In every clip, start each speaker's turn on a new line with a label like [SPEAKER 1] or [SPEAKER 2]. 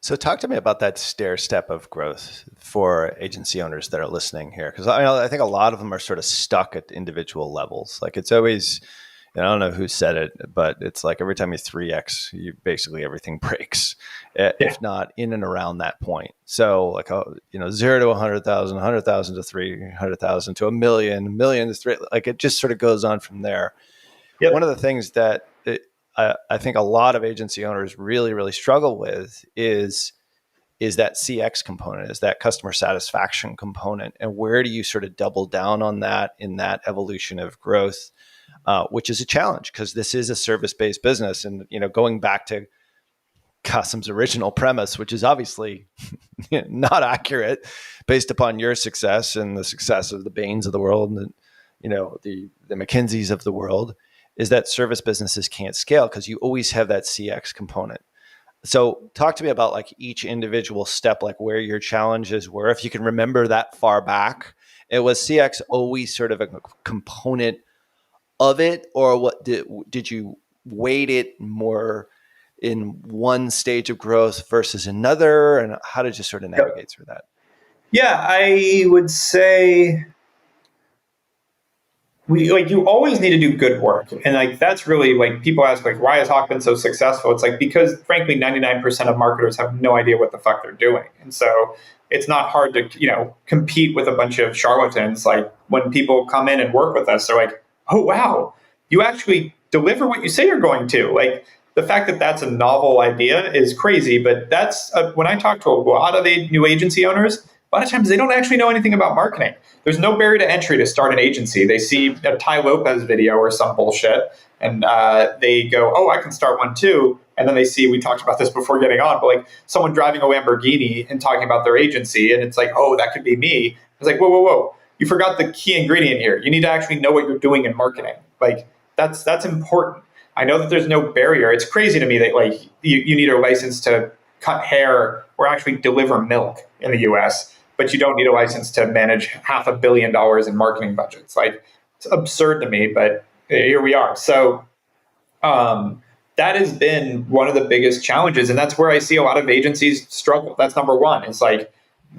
[SPEAKER 1] So talk to me about that stair step of growth for agency owners that are listening here. Because I think a lot of them are sort of stuck at individual levels. Like it's always, and I don't know who said it, but it's like every time you 3X, you basically everything breaks, if not in and around that point. So like, 0 to 100,000, 100,000 to 300,000 to a million to three, like it just sort of goes on from there.
[SPEAKER 2] Yep.
[SPEAKER 1] One of the things that I think a lot of agency owners really, really struggle with is that CX component, is that customer satisfaction component. And where do you sort of double down on that in that evolution of growth, which is a challenge because this is a service-based business. And, going back to Kasim's original premise, which is obviously not accurate based upon your success and the success of the Bains of the world and, the McKinseys of the world, is that service businesses can't scale because you always have that CX component. So talk to me about like each individual step, like where your challenges were. If you can remember that far back, it was CX always sort of a component of it, or what did you weight it more in one stage of growth versus another? And how did you sort of navigate through that?
[SPEAKER 2] Yeah, I would say you always need to do good work. And that's really people ask why has Hawke been so successful? It's because frankly, 99% of marketers have no idea what the fuck they're doing. And so it's not hard to, compete with a bunch of charlatans. Like when people come in and work with us, they're like, oh, wow, you actually deliver what you say you're going to. Like the fact that that's a novel idea is crazy. But that's when I talk to a lot of new agency owners, a lot of times they don't actually know anything about marketing. There's no barrier to entry to start an agency. They see a Ty Lopez video or some bullshit, and they go, oh, I can start one too. And then they see, we talked about this before getting on, but someone driving a Lamborghini and talking about their agency, and it's like, oh, that could be me. It's like, whoa. You forgot the key ingredient here. You need to actually know what you're doing in marketing. That's important. I know that there's no barrier. It's crazy to me that you need a license to cut hair or actually deliver milk in the US, but you don't need a license to manage $500 million in marketing budgets. It's absurd to me, but here we are. So that has been one of the biggest challenges. And that's where I see a lot of agencies struggle. That's number one. It's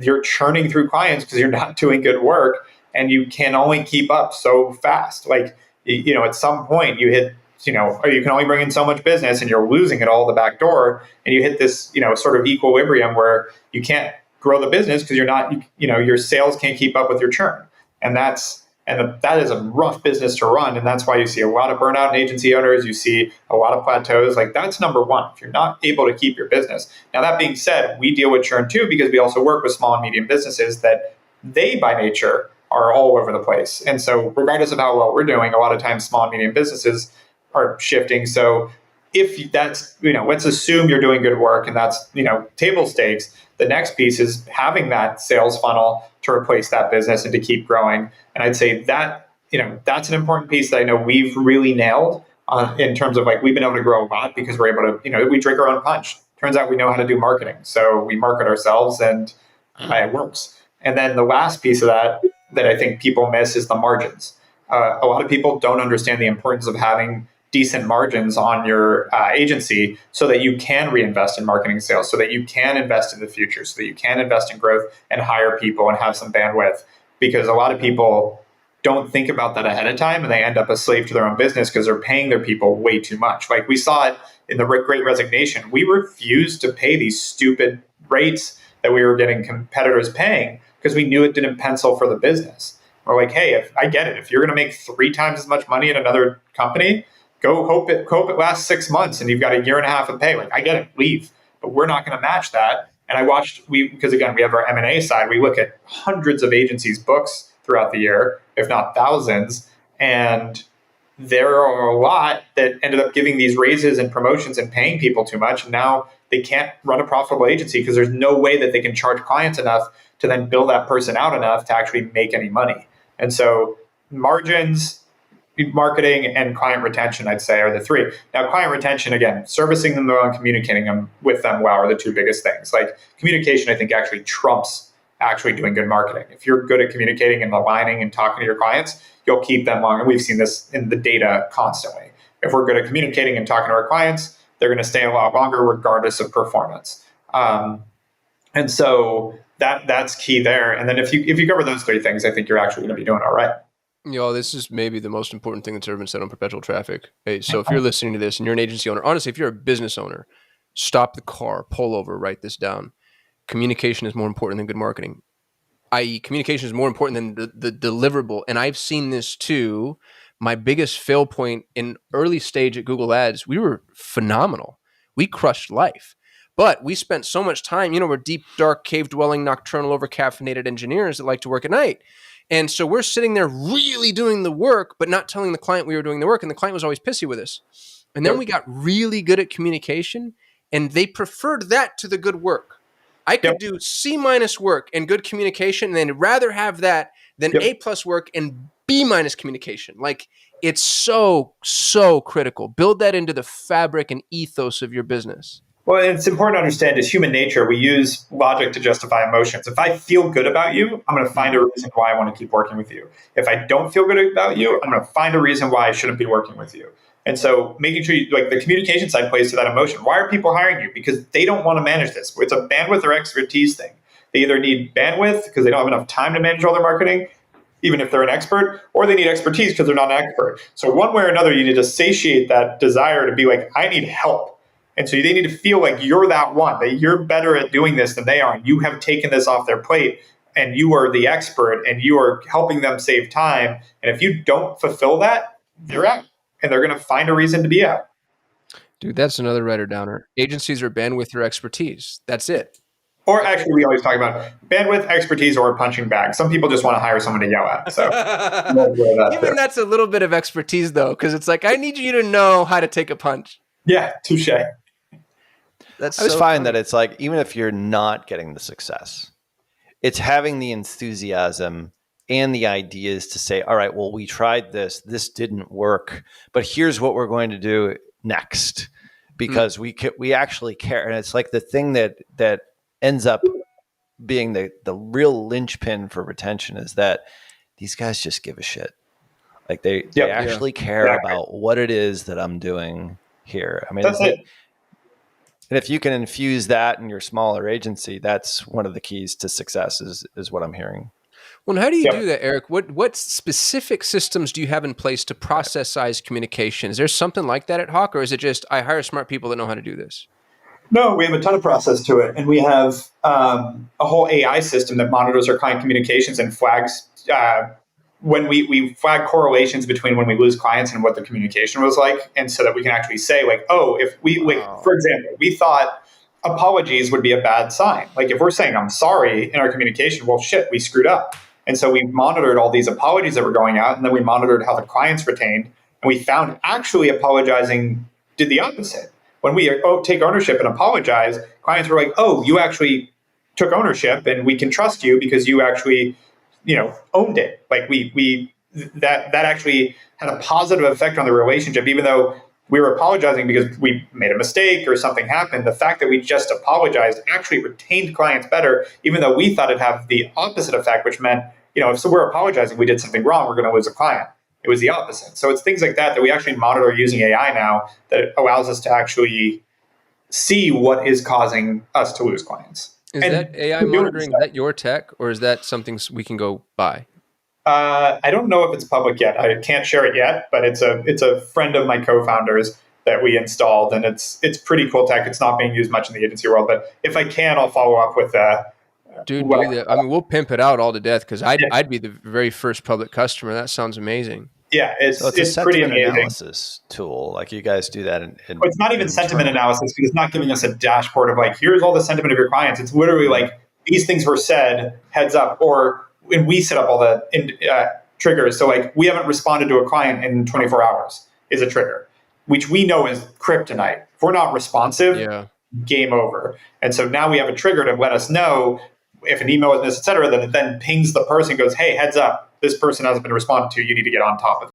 [SPEAKER 2] you're churning through clients because you're not doing good work and you can only keep up so fast. At some point you hit, or you can only bring in so much business and you're losing it all the back door. And you hit this, sort of equilibrium where you can't grow the business because you're not, your sales can't keep up with your churn. And that is a rough business to run. And that's why you see a lot of burnout in agency owners. You see a lot of plateaus. That's number one, if you're not able to keep your business. Now, that being said, we deal with churn too, because we also work with small and medium businesses that they by nature are all over the place. And so regardless of how well we're doing, a lot of times small and medium businesses are shifting. So if that's, let's assume you're doing good work and that's, table stakes. The next piece is having that sales funnel to replace that business and to keep growing. And I'd say that, that's an important piece that I know we've really nailed in terms of we've been able to grow a lot because we're able to, we drink our own punch. Turns out we know how to do marketing. So we market ourselves and it works. And then the last piece of that I think people miss is the margins. A lot of people don't understand the importance of having decent margins on your agency so that you can reinvest in marketing sales, so that you can invest in the future, so that you can invest in growth and hire people and have some bandwidth. Because a lot of people don't think about that ahead of time and they end up a slave to their own business because they're paying their people way too much. We saw it in the Great Resignation. We refused to pay these stupid rates that we were getting competitors paying because we knew it didn't pencil for the business. We're hey, I get it. If you're going to make 3 times as much money at another company, go hope it lasts 6 months and you've got 1.5 years of pay. I get it, leave. But we're not going to match that. And I watched, because again, we have our M&A side. We look at hundreds of agencies' books throughout the year, if not thousands. And there are a lot that ended up giving these raises and promotions and paying people too much. And now they can't run a profitable agency because there's no way that they can charge clients enough to then bill that person out enough to actually make any money. And so margins, marketing, and client retention, I'd say, are the 3. Now, client retention, again, servicing them well and communicating with them well are the 2 biggest things. Communication, I think, actually trumps actually doing good marketing. If you're good at communicating and aligning and talking to your clients, you'll keep them long. And we've seen this in the data constantly. If we're good at communicating and talking to our clients, they're going to stay a lot longer regardless of performance. And so that's key there. And then if you cover those three things, I think you're actually going to be doing all right.
[SPEAKER 3] This is maybe the most important thing that's ever been said on Perpetual Traffic. Hey, so if you're listening to this and you're an agency owner, honestly, if you're a business owner, stop the car, pull over, write this down. Communication is more important than good marketing, i.e. communication is more important than the deliverable. And I've seen this too. My biggest fail point in early stage at Google Ads, we were phenomenal. We crushed life. But we spent so much time, we're deep, dark, cave-dwelling, nocturnal, over-caffeinated engineers that like to work at night. And so we're sitting there really doing the work, but not telling the client we were doing the work. And the client was always pissy with us. And then we got really good at communication, and they preferred that to the good work. I could do C- work and good communication, and they'd rather have that than A+ work and B- communication. Like, it's so, so critical. Build that into the fabric and ethos of your business.
[SPEAKER 2] Well, it's important to understand is human nature. We use logic to justify emotions. If I feel good about you, I'm going to find a reason why I want to keep working with you. If I don't feel good about you, I'm going to find a reason why I shouldn't be working with you. And so making sure the communication side plays to that emotion. Why are people hiring you? Because they don't want to manage this. It's a bandwidth or expertise thing. They either need bandwidth because they don't have enough time to manage all their marketing, even if they're an expert, or they need expertise because they're not an expert. So one way or another, you need to satiate that desire to be like, I need help. And so they need to feel like you're that one, that you're better at doing this than they are. And you have taken this off their plate and you are the expert and you are helping them save time. And if you don't fulfill that, they're out and they're going to find a reason to be out.
[SPEAKER 3] Dude, that's another writer downer. Agencies are bandwidth or expertise. That's it.
[SPEAKER 2] Or actually, we always talk about bandwidth, expertise, or punching bag. Some people just want to hire someone to yell at. So
[SPEAKER 3] even that's a little bit of expertise, though, because it's like, I need you to know how to take a punch.
[SPEAKER 2] Yeah, touche.
[SPEAKER 1] I just find that it's like, even if you're not getting the success, it's having the enthusiasm and the ideas to say, all right, well, we tried this didn't work, but here's what we're going to do next, because we actually care. And it's like the thing that ends up being the real linchpin for retention is that these guys just give a shit. Like they actually care about what it is that I'm doing here. I mean,
[SPEAKER 2] that's it.
[SPEAKER 1] And if you can infuse that in your smaller agency, that's one of the keys to success is what I'm hearing.
[SPEAKER 3] Well, how do you do that, Eric? What specific systems do you have in place to process size communication? Is there something like that at Hawke, or is it just I hire smart people that know how to do this?
[SPEAKER 2] No, we have a ton of process to it. And we have a whole AI system that monitors our client communications and flags when we flag correlations between when we lose clients and what the communication was like. And so that we can actually say, like, oh, if we, for example, we thought apologies would be a bad sign. Like if we're saying I'm sorry in our communication, well, shit, we screwed up. And so we monitored all these apologies that were going out, and then we monitored how the clients retained. And we found actually apologizing did the opposite. When we take ownership and apologize, clients were like, oh, you actually took ownership and we can trust you because you actually, owned it. Like that actually had a positive effect on the relationship, even though we were apologizing because we made a mistake or something happened. The fact that we just apologized actually retained clients better, even though we thought it'd have the opposite effect, which meant, if we're apologizing, we did something wrong, we're going to lose a client. It was the opposite. So it's things like that we actually monitor using AI now that allows us to actually see what is causing us to lose clients.
[SPEAKER 3] Is that AI monitoring, is that your tech, or is that something we can go buy?
[SPEAKER 2] I don't know if it's public yet. I can't share it yet, but it's a friend of my co-founders that we installed, and it's pretty cool tech. It's not being used much in the agency world, but if I can, I'll follow up with
[SPEAKER 3] Dude, we'll pimp it out all to death because I'd be the very first public customer. That sounds amazing.
[SPEAKER 2] Yeah, it's
[SPEAKER 1] a
[SPEAKER 2] pretty
[SPEAKER 1] sentiment
[SPEAKER 2] amazing.
[SPEAKER 1] Analysis tool. Like you guys do that.
[SPEAKER 2] It's not even sentiment analysis because it's not giving us a dashboard of like, here's all the sentiment of your clients. It's literally like these things were said, heads up, or when we set up all the triggers. So like we haven't responded to a client in 24 hours is a trigger, which we know is kryptonite. If we're not responsive, game over. And so now we have a trigger to let us know if an email is missed, et cetera, then it then pings the person and goes, hey, heads up, this person hasn't been responded to. You need to get on top of it.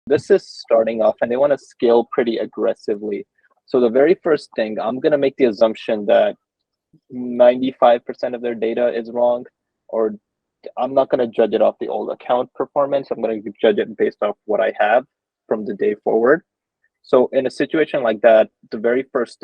[SPEAKER 4] This is starting off and they want to scale pretty aggressively. So the very first thing, I'm going to make the assumption that 95% of their data is wrong, or I'm not going to judge it off the old account performance. I'm going to judge it based off what I have from the day forward. So in a situation like that, the very first